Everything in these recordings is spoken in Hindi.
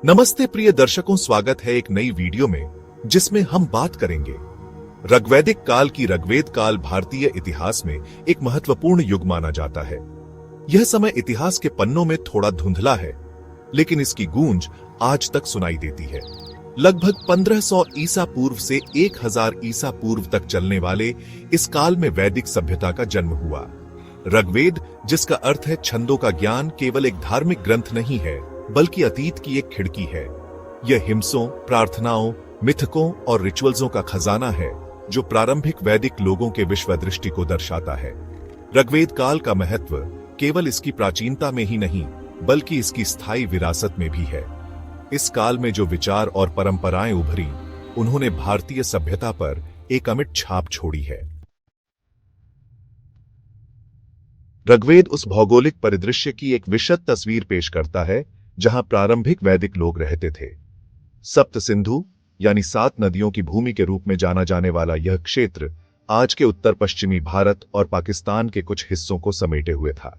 नमस्ते प्रिय दर्शकों, स्वागत है एक नई वीडियो में जिसमें हम बात करेंगे ऋग्वैदिक काल की। ऋग्वेद काल भारतीय इतिहास में एक महत्वपूर्ण युग माना जाता है। यह समय इतिहास के पन्नों में थोड़ा धुंधला है, लेकिन इसकी गूंज आज तक सुनाई देती है। लगभग 1500 ईसा पूर्व से 1000 ईसा पूर्व तक चलने वाले इस काल में वैदिक सभ्यता का जन्म हुआ। ऋग्वेद, जिसका अर्थ है छंदों का ज्ञान, केवल एक धार्मिक ग्रंथ नहीं है बल्कि अतीत की एक खिड़की है। यह हिम्सों, प्रार्थनाओं, मिथकों और रिचुअल्सों का खजाना है जो प्रारंभिक वैदिक लोगों के विश्व दृष्टि को दर्शाता है। ऋग्वेद काल का महत्व केवल इसकी प्राचीनता में ही नहीं बल्कि इसकी स्थायी विरासत में भी है। इस काल में जो विचार और परंपराएं उभरी, उन्होंने भारतीय सभ्यता पर एक अमिट छाप छोड़ी है। ऋग्वेद उस भौगोलिक परिदृश्य की एक विशद तस्वीर पेश करता है जहां प्रारंभिक वैदिक लोग रहते थे। सप्त सिंधु यानी 7 नदियों की भूमि के रूप में जाना जाने वाला यह क्षेत्र आज के उत्तर पश्चिमी भारत और पाकिस्तान के कुछ हिस्सों को समेटे हुए था।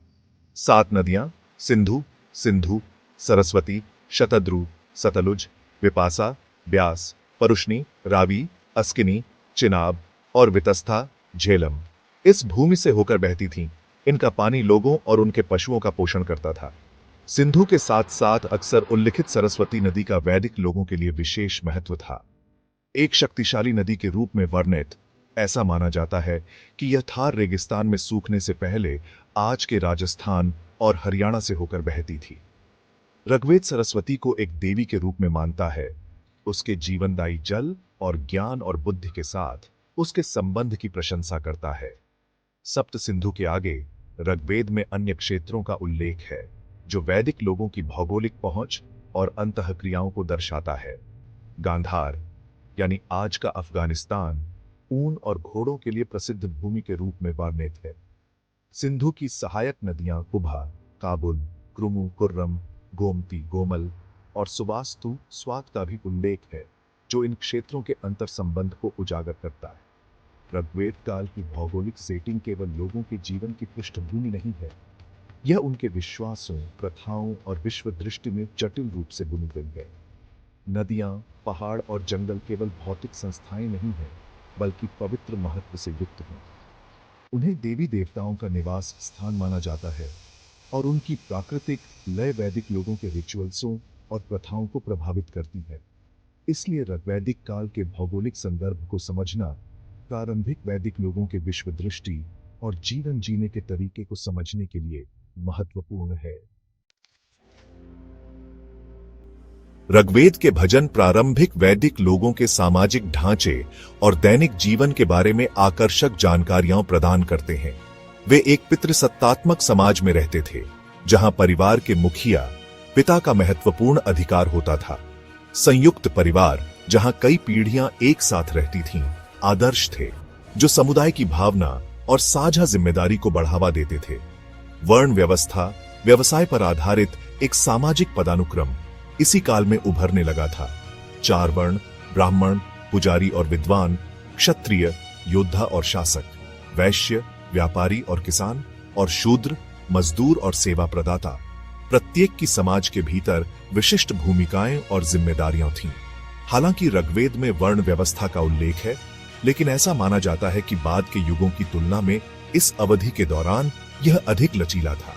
7 नदियां सिंधु, सरस्वती, शतद्रु, सतलुज, विपासा, ब्यास, परुष्णी, रावी, अस्किनी, चिनाब और वितस्ता, झेलम इस भूमि से होकर बहती थीं। इनका पानी लोगों और उनके पशुओं का पोषण करता था। सिंधु के साथ साथ अक्सर उल्लिखित सरस्वती नदी का वैदिक लोगों के लिए विशेष महत्व था। एक शक्तिशाली नदी के रूप में वर्णित, ऐसा माना जाता है कि यह थार रेगिस्तान में सूखने से पहले आज के राजस्थान और हरियाणा से होकर बहती थी। ऋग्वेद सरस्वती को एक देवी के रूप में मानता है। उसके जीवनदायी जल और ज्ञान और बुद्धि के साथ उसके संबंध की प्रशंसा करता है। सप्त सिंधु के आगे ऋग्वेद में अन्य क्षेत्रों का उल्लेख है जो वैदिक लोगों की भौगोलिक पहुंच और अंतःक्रियाओं को दर्शाता है। गांधार यानी आज का अफगानिस्तान ऊन और घोड़ों के लिए प्रसिद्ध भूमि के रूप में वर्णित है। सिंधु की सहायक नदियां कुभा, काबुल, क्रुमु, कुर्रम, गोमती, गोमल और सुवास्तु, स्वात का भी उल्लेख है जो इन क्षेत्रों के अंतर संबंध को उजागर करता है। ऋग्वेद काल की भौगोलिक सेटिंग केवल लोगों के जीवन की पृष्ठभूमि नहीं है, यह उनके विश्वासों, प्रथाओं और विश्व दृष्टि में जटिल रूप से बुनी गई है। नदियां, पहाड़ और जंगल केवल भौतिक संस्थाएं नहीं हैं बल्कि पवित्र महत्व से युक्त हैं। उन्हें देवी देवताओं का निवास स्थान माना जाता है और उनकी प्राकृतिक लय वैदिक लोगों के रिचुअल्सों और प्रथाओं को प्रभावित करती है। इसलिए ऋग्वैदिक काल के भौगोलिक संदर्भ को समझना प्रारंभिक वैदिक लोगों के विश्व दृष्टि और जीवन जीने के तरीके को समझने के लिए महत्वपूर्ण है। ऋग्वेद के भजन प्रारंभिक वैदिक लोगों के सामाजिक ढांचे और दैनिक जीवन के बारे में आकर्षक जानकारियां प्रदान करते हैं। वे एक पितृसत्तात्मक समाज में रहते थे जहां परिवार के मुखिया, पिता का महत्वपूर्ण अधिकार होता था। संयुक्त परिवार जहां कई पीढ़ियां एक साथ रहती थीं, आदर्श थे जो समुदाय की भावना और साझा जिम्मेदारी को बढ़ावा देते थे। वर्ण व्यवस्था, व्यवसाय पर आधारित एक सामाजिक पदानुक्रम इसी काल में उभरने लगा था। 4 वर्ण, ब्राह्मण, पुजारी और विद्वान, क्षत्रिय, योद्धा और शासक, वैश्य, व्यापारी और किसान, और शूद्र, मजदूर और सेवा प्रदाता। प्रत्येक की समाज के भीतर विशिष्ट भूमिकाएं और जिम्मेदारियां थीं। हालांकि ऋग्वेद में वर्ण व्यवस्था का उल्लेख है, लेकिन ऐसा माना जाता है कि बाद के युगों की तुलना में इस अवधि के दौरान यह अधिक लचीला था।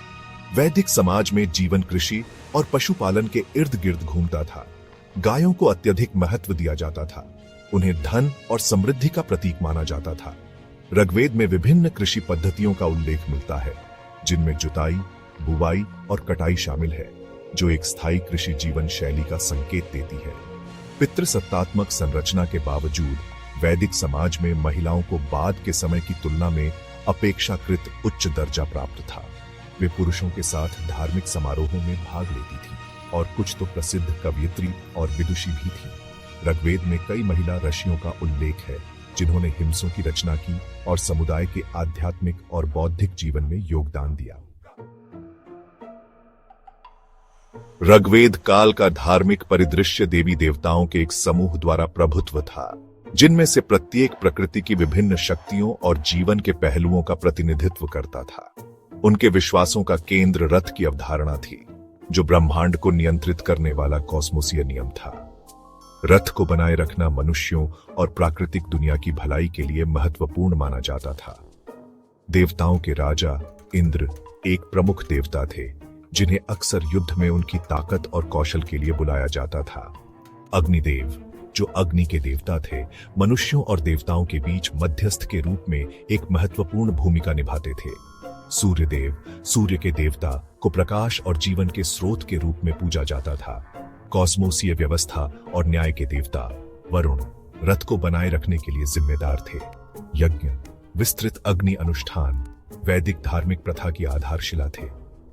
वैदिक समाज में जीवन कृषि और पशुपालन के इर्द गिर्द घूमता था। गायों को अत्यधिक महत्व दिया जाता था। उन्हें धन और समृद्धि का प्रतीक माना जाता था। ऋग्वेद में विभिन्न कृषि पद्धतियों का उल्लेख मिलता है, जिनमें जुताई, बुवाई और कटाई शामिल है, जो एक स्थायी कृषि जीवन शैली का संकेत देती है। पितृसत्तात्मक संरचना के बावजूद वैदिक समाज में महिलाओं को बाद के समय की तुलना में अपेक्षाकृत उच्च दर्जा प्राप्त था। वे पुरुषों के साथ धार्मिक समारोहों में भाग लेती थीं और कुछ तो प्रसिद्ध कवयित्री और विदुषी भी थीं। ऋग्वेद में कई महिला ऋषियों का उल्लेख है जिन्होंने हिम्सों की रचना की और समुदाय के आध्यात्मिक और बौद्धिक जीवन में योगदान दिया। ऋग्वेद काल का धार्मिक परिदृश्य देवी देवताओं के एक समूह द्वारा प्रभुत्व था, जिनमें से प्रत्येक प्रकृति की विभिन्न शक्तियों और जीवन के पहलुओं का प्रतिनिधित्व करता था। उनके विश्वासों का केंद्र रथ की अवधारणा थी। जो ब्रह्मांड को नियंत्रित करने वाला कॉस्मोसीय नियम था। रथ को बनाए रखना मनुष्यों और प्राकृतिक दुनिया की भलाई के लिए महत्वपूर्ण माना जाता था। देवताओं के राजा इंद्र एक प्रमुख देवता थे, जिन्हें अक्सर युद्ध में उनकी ताकत और कौशल के लिए बुलाया जाता था। अग्निदेव, जो अग्नि के देवता थे, मनुष्यों और देवताओं के बीच मध्यस्थ के रूप में एक महत्वपूर्ण भूमिका निभाते थे। सूर्यदेव, सूर्य के देवता को प्रकाश और जीवन के स्रोत के रूप में पूजा जाता था। कॉस्मोसीय व्यवस्था और न्याय के देवता वरुण रथ को बनाए रखने के लिए जिम्मेदार थे। यज्ञ, विस्तृत अग्नि अनुष्ठान वैदिक धार्मिक प्रथा की आधारशिला थे।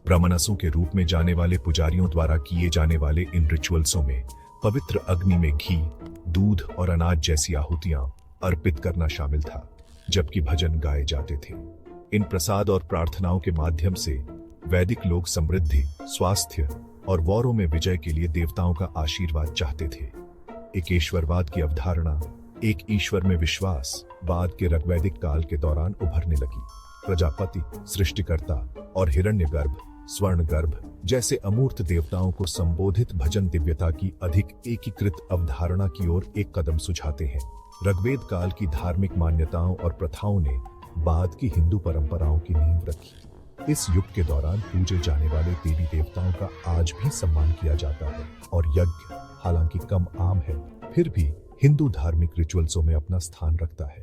ब्राह्मणसों के रूप में जाने वाले पुजारियों द्वारा किए जाने वाले इन रिचुअल्सों में पवित्र अग्नि में घी, दूध और अनाज जैसी आहुतियां अर्पित करना शामिल था, जबकि भजन गाए जाते थे। इन प्रसाद और प्रार्थनाओं के माध्यम से वैदिक लोग समृद्धि, स्वास्थ्य और वौरों में विजय के लिए देवताओं का आशीर्वाद चाहते थे। एकेश्वरवाद की अवधारणा, एक ईश्वर में विश्वास, बाद के ऋग्वैदिक काल के दौरान उभरने लगी। प्रजापति, सृष्टिकर्ता और हिरण्यगर्भ, स्वर्णगर्भ जैसे अमूर्त देवताओं को संबोधित भजन दिव्यता की अधिक एकीकृत अवधारणा की ओर एक कदम सुझाते हैं। ऋग्वेद काल की धार्मिक मान्यताओं और प्रथाओं ने बाद की हिंदू परंपराओं की नींव रखी। इस युग के दौरान पूजे जाने वाले देवी देवताओं का आज भी सम्मान किया जाता है और यज्ञ, हालांकि कम आम है, फिर भी हिंदू धार्मिक रिचुअल्सों में अपना स्थान रखता है।